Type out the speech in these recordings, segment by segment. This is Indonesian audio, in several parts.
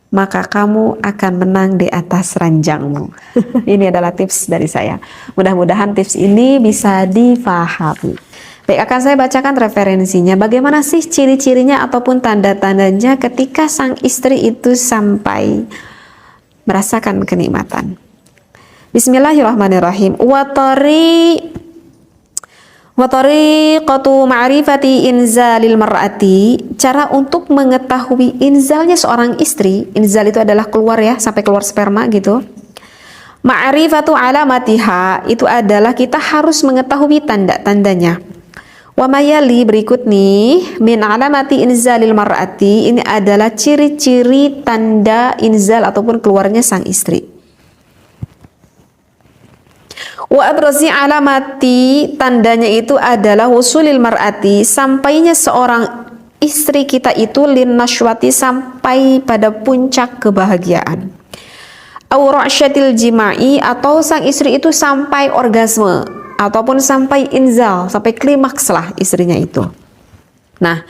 maka kamu akan menang di atas ranjangmu. Ini adalah tips dari saya. Mudah-mudahan tips ini bisa difahami. Baik, akan saya bacakan referensinya. Bagaimana sih ciri-cirinya ataupun tanda-tandanya ketika sang istri itu sampai merasakan kenikmatan. Bismillahirrahmanirrahim. Wa tariqatu ma'rifati inzalil mar'ati, cara untuk mengetahui inzalnya seorang istri. Inzal itu adalah keluar ya, sampai keluar sperma gitu. Ma'rifatu alamatiha, itu adalah kita harus mengetahui tanda-tandanya. Wa mayali, berikut nih, min alamati inzalil mar'ati, ini adalah ciri-ciri tanda inzal ataupun keluarnya sang istri. Wa abrazi alamati, tandanya itu adalah wusulil mar'ati, sampainya seorang istri kita itu lin nashwati, sampai pada puncak kebahagiaan. Aw ra'syatil jima'i, atau sang istri itu sampai orgasme ataupun sampai inzal, sampai klimaks lah istrinya itu. Nah,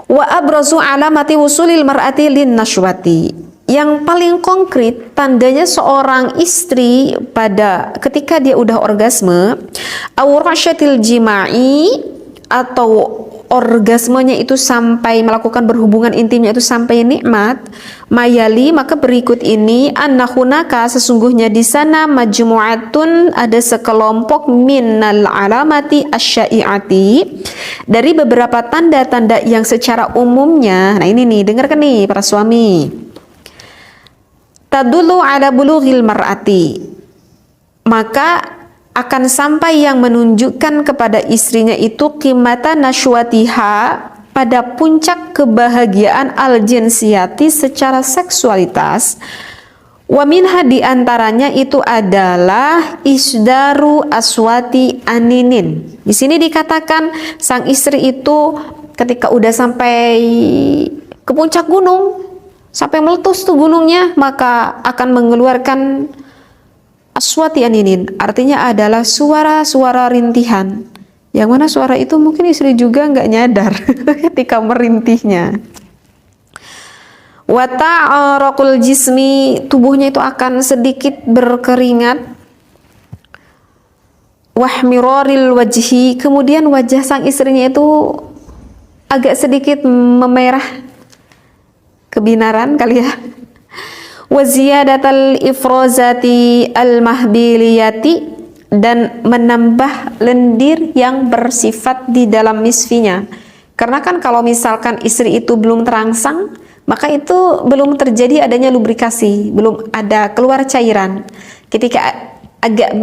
wa abrazu alamati wusulil mar'ati lin nashwati, yang paling konkret tandanya seorang istri pada ketika dia udah orgasme, aurasyatil jima'i, atau orgasmenya itu sampai melakukan berhubungan intimnya itu sampai nikmat, mayali, maka berikut ini, annahunaka, sesungguhnya di sana, majmu'atun, ada sekelompok, minal alamati asyai'ati, dari beberapa tanda-tanda yang secara umumnya. Nah ini nih, dengarkan nih para suami. Tadullu ala bulughil mar'ati, maka akan sampai yang menunjukkan kepada istrinya itu qimata nashwatiha, pada puncak kebahagiaan al-jinsiyati, secara seksualitas. Wa minha, diantaranya itu adalah isdaru aswati aninin. Di sini dikatakan sang istri itu ketika udah sampai ke puncak gunung, sampai meletus tuh gunungnya, maka akan mengeluarkan aswati aninin, artinya adalah suara-suara rintihan. Yang mana suara itu mungkin istri juga nggak nyadar ketika merintihnya. Wa ta'araqul jismi, tubuhnya itu akan sedikit berkeringat. Wahmiraril wajhi, kemudian wajah sang istrinya itu agak sedikit memerah, kebinaran kali ya. Wa ziyadatal ifrozati al-mahbiliyati, dan menambah lendir yang bersifat di dalam misfinya. Karena kan kalau misalkan istri itu belum terangsang, maka itu belum terjadi adanya lubrikasi, belum ada keluar cairan. Ketika agak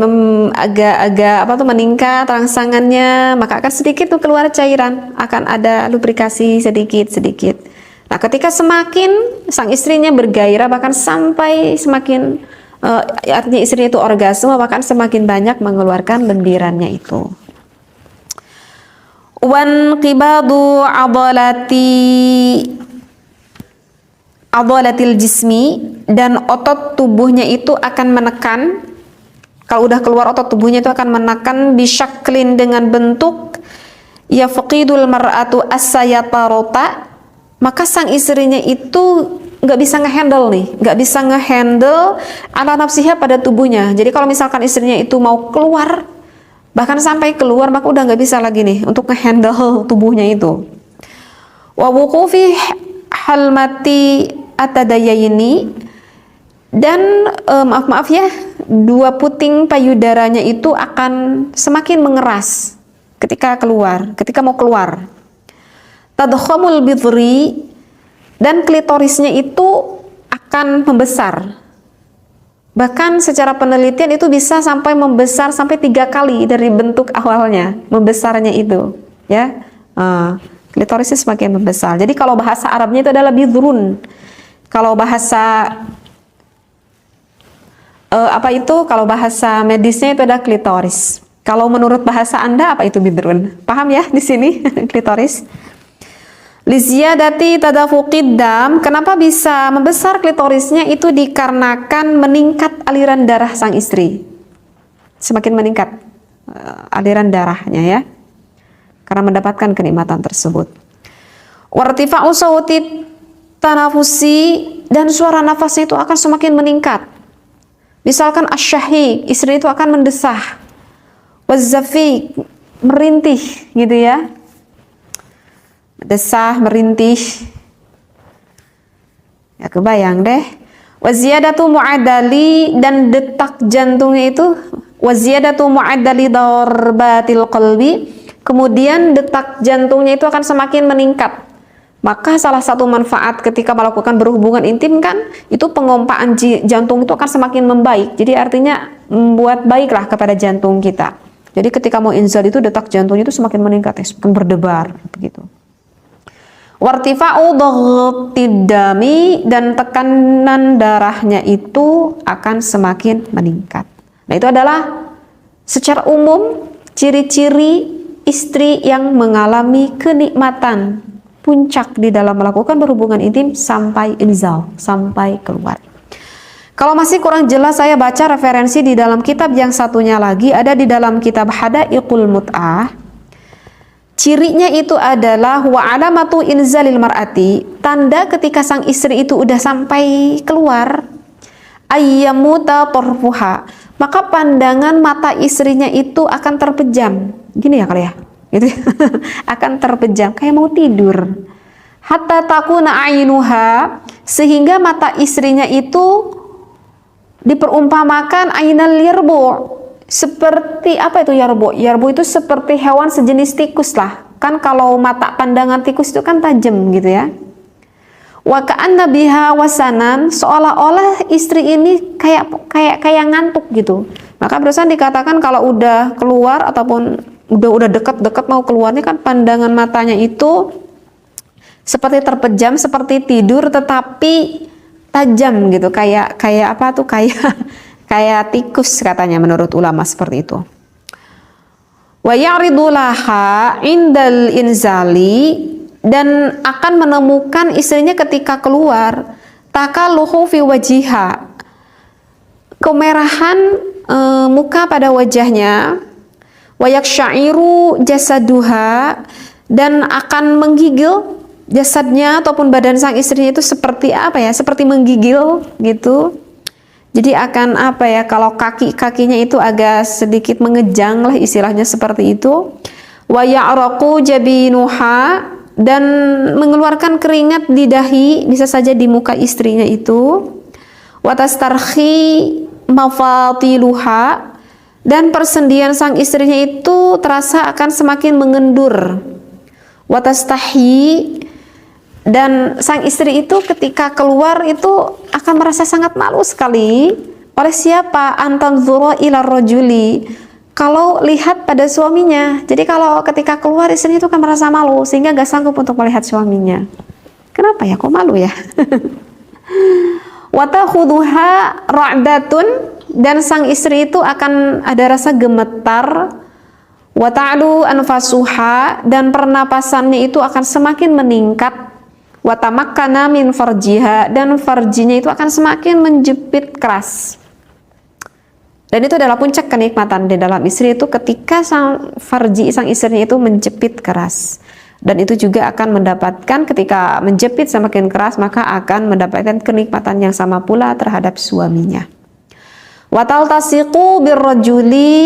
meningkat rangsangannya, maka akan sedikit tuh keluar cairan, akan ada lubrikasi sedikit-sedikit. Nah, ketika semakin sang istrinya bergairah, bahkan sampai semakin artinya istrinya itu orgasme, bahkan semakin banyak mengeluarkan lendirannya itu. Wan qibadu adalatil jismi, dan otot tubuhnya itu akan menekan. Kalau udah keluar otot tubuhnya itu akan menekan, bisyaklin, dengan bentuk, ya faqidul mar'atu as-sayatarota, maka sang istrinya itu nggak bisa ngehandle nih, nggak bisa ngehandle ala nafsiha, pada tubuhnya. Jadi kalau misalkan istrinya itu mau keluar, bahkan sampai keluar, maka udah nggak bisa lagi nih untuk ngehandle tubuhnya itu. Wa wuqufi halmati atadayaini, dan maaf ya, dua puting payudaranya itu akan semakin mengeras ketika mau keluar. Tadkhamul bidri, dan klitorisnya itu akan membesar. Bahkan secara penelitian itu bisa sampai membesar sampai 3 kali dari bentuk awalnya, membesarnya itu, ya. Klitorisnya semakin membesar. Jadi kalau bahasa Arabnya itu adalah bidrun. Kalau bahasa kalau bahasa medisnya itu adalah klitoris. Kalau menurut bahasa Anda apa itu bidrun? Paham ya di sini klitoris? Liziyadati tadafuqid dam, kenapa bisa membesar klitorisnya itu dikarenakan meningkat aliran darah sang istri. Semakin meningkat aliran darahnya ya, karena mendapatkan kenikmatan tersebut. Wartifa'u sauti tanafusi, dan suara nafasnya itu akan semakin meningkat. Misalkan asyahik, istri itu akan mendesah. Wazzafik, merintih gitu ya. Desah, merintih. Ya kebayang deh. Waziyadatu mu'adali, dan detak jantungnya itu waziyadatu mu'adali darbatil qalbi, kemudian detak jantungnya itu akan semakin meningkat. Maka salah satu manfaat ketika melakukan berhubungan intim kan, itu pengompaan jantung itu akan semakin membaik. Jadi artinya membuat baiklah kepada jantung kita. Jadi ketika mau inzal itu detak jantungnya itu semakin meningkat, ya, semakin berdebar begitu. Wartifa'u dhaghtid dami, dan tekanan darahnya itu akan semakin meningkat. Nah, itu adalah secara umum ciri-ciri istri yang mengalami kenikmatan puncak di dalam melakukan berhubungan intim sampai inzal, sampai keluar. Kalau masih kurang jelas, saya baca referensi di dalam kitab yang satunya lagi, ada di dalam kitab Hadaiqul Mut'ah. Cirinya itu adalah wa alamatu inzalil mar'ati, tanda ketika sang istri itu udah sampai keluar, ayyamuta tarfuha, maka pandangan mata istrinya itu akan terpejam. Gini ya kali ya, gitu. Akan terpejam kayak mau tidur. Hatta takuna ainuha, sehingga mata istrinya itu diperumpamakan ainal yarbu, seperti apa itu yarbu? Yarbu itu seperti hewan sejenis tikus lah. Kan kalau mata pandangan tikus itu kan tajam gitu ya. Wa ka'anna biha wasanan, seolah-olah istri ini kayak ngantuk gitu. Maka berusaha dikatakan kalau udah keluar ataupun udah dekat mau keluarnya kan pandangan matanya itu seperti terpejam, seperti tidur tetapi tajam gitu. Kayak apa tuh? Kayak tikus katanya menurut ulama seperti itu. Wa ya'ridu laha indal inzali, dan akan menemukan istrinya ketika keluar takalluhu fi wajiha, kemerahan muka pada wajahnya, wa yaksyairu jasaduha, dan akan menggigil jasadnya ataupun badan sang istrinya itu seperti apa ya? Seperti menggigil gitu. Jadi akan apa ya, kalau kakinya itu agak sedikit mengejang lah istilahnya seperti itu. Wa ya'raqu jabinuha, dan mengeluarkan keringat di dahi, bisa saja di muka istrinya itu. Wa tastarhi mafatiluha, dan persendian sang istrinya itu terasa akan semakin mengendur. Wa tastahi, dan sang istri itu ketika keluar itu akan merasa sangat malu sekali. Oleh siapa? Antanzura ila rajuli, kalau lihat pada suaminya. Jadi kalau ketika keluar istrinya itu akan merasa malu sehingga gak sanggup untuk melihat suaminya. Kenapa ya? Kok malu ya? Wa takhudhuha ra'datun, dan sang istri itu akan ada rasa gemetar. Wa ta'lu anfasuha, dan pernapasannya itu akan semakin meningkat. Wa tamakkana min farjiha, dan farjinya itu akan semakin menjepit keras. Dan itu adalah puncak kenikmatan di dalam istri itu ketika sang istrinya itu menjepit keras. Dan itu juga akan mendapatkan, ketika menjepit semakin keras, maka akan mendapatkan kenikmatan yang sama pula terhadap suaminya. Wa taltasiqu birrajuli,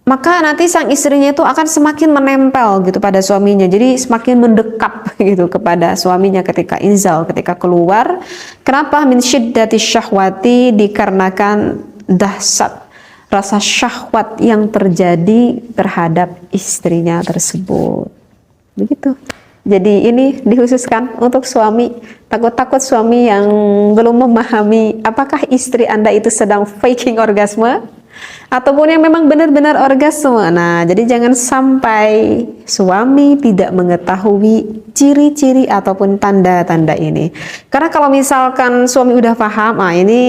maka nanti sang istrinya itu akan semakin menempel gitu pada suaminya. Jadi semakin mendekap gitu kepada suaminya ketika inzal, ketika keluar. Kenapa? Min syiddati syahwati, dikarenakan dahsyat rasa syahwat yang terjadi terhadap istrinya tersebut. Begitu. Jadi ini dikhususkan untuk suami. Takut-takut suami yang belum memahami apakah istri Anda itu sedang faking orgasme ataupun yang memang benar-benar orgasme. Nah, jadi jangan sampai suami tidak mengetahui ciri-ciri ataupun tanda-tanda ini. Karena kalau misalkan suami udah paham, ini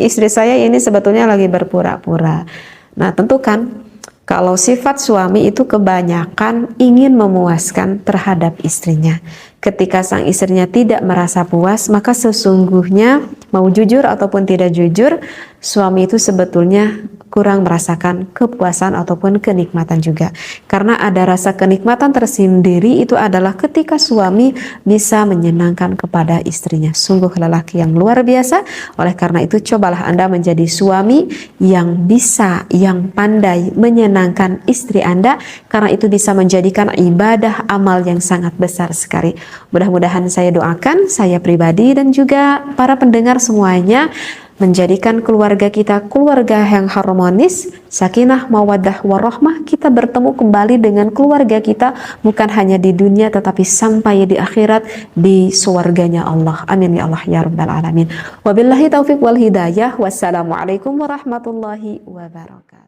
istri saya ini sebetulnya lagi berpura-pura. Nah, tentu kan kalau sifat suami itu kebanyakan ingin memuaskan terhadap istrinya. Ketika sang istrinya tidak merasa puas, maka sesungguhnya mau jujur ataupun tidak jujur, suami itu sebetulnya kurang merasakan kepuasan ataupun kenikmatan juga. Karena ada rasa kenikmatan tersendiri itu adalah ketika suami bisa menyenangkan kepada istrinya. Sungguh lelaki yang luar biasa. Oleh karena itu cobalah Anda menjadi suami yang bisa, yang pandai menyenangkan istri Anda, karena itu bisa menjadikan ibadah amal yang sangat besar sekali. Mudah-mudahan saya doakan, saya pribadi dan juga para pendengar semuanya, menjadikan keluarga kita keluarga yang harmonis, sakinah, mawaddah, warahmah. Kita bertemu kembali dengan keluarga kita bukan hanya di dunia tetapi sampai di akhirat, di surganya Allah. Amin ya Allah ya rabbal alamin. Wabillahi taufiq wal hidayah. Wassalamualaikum warahmatullahi wabarakatuh.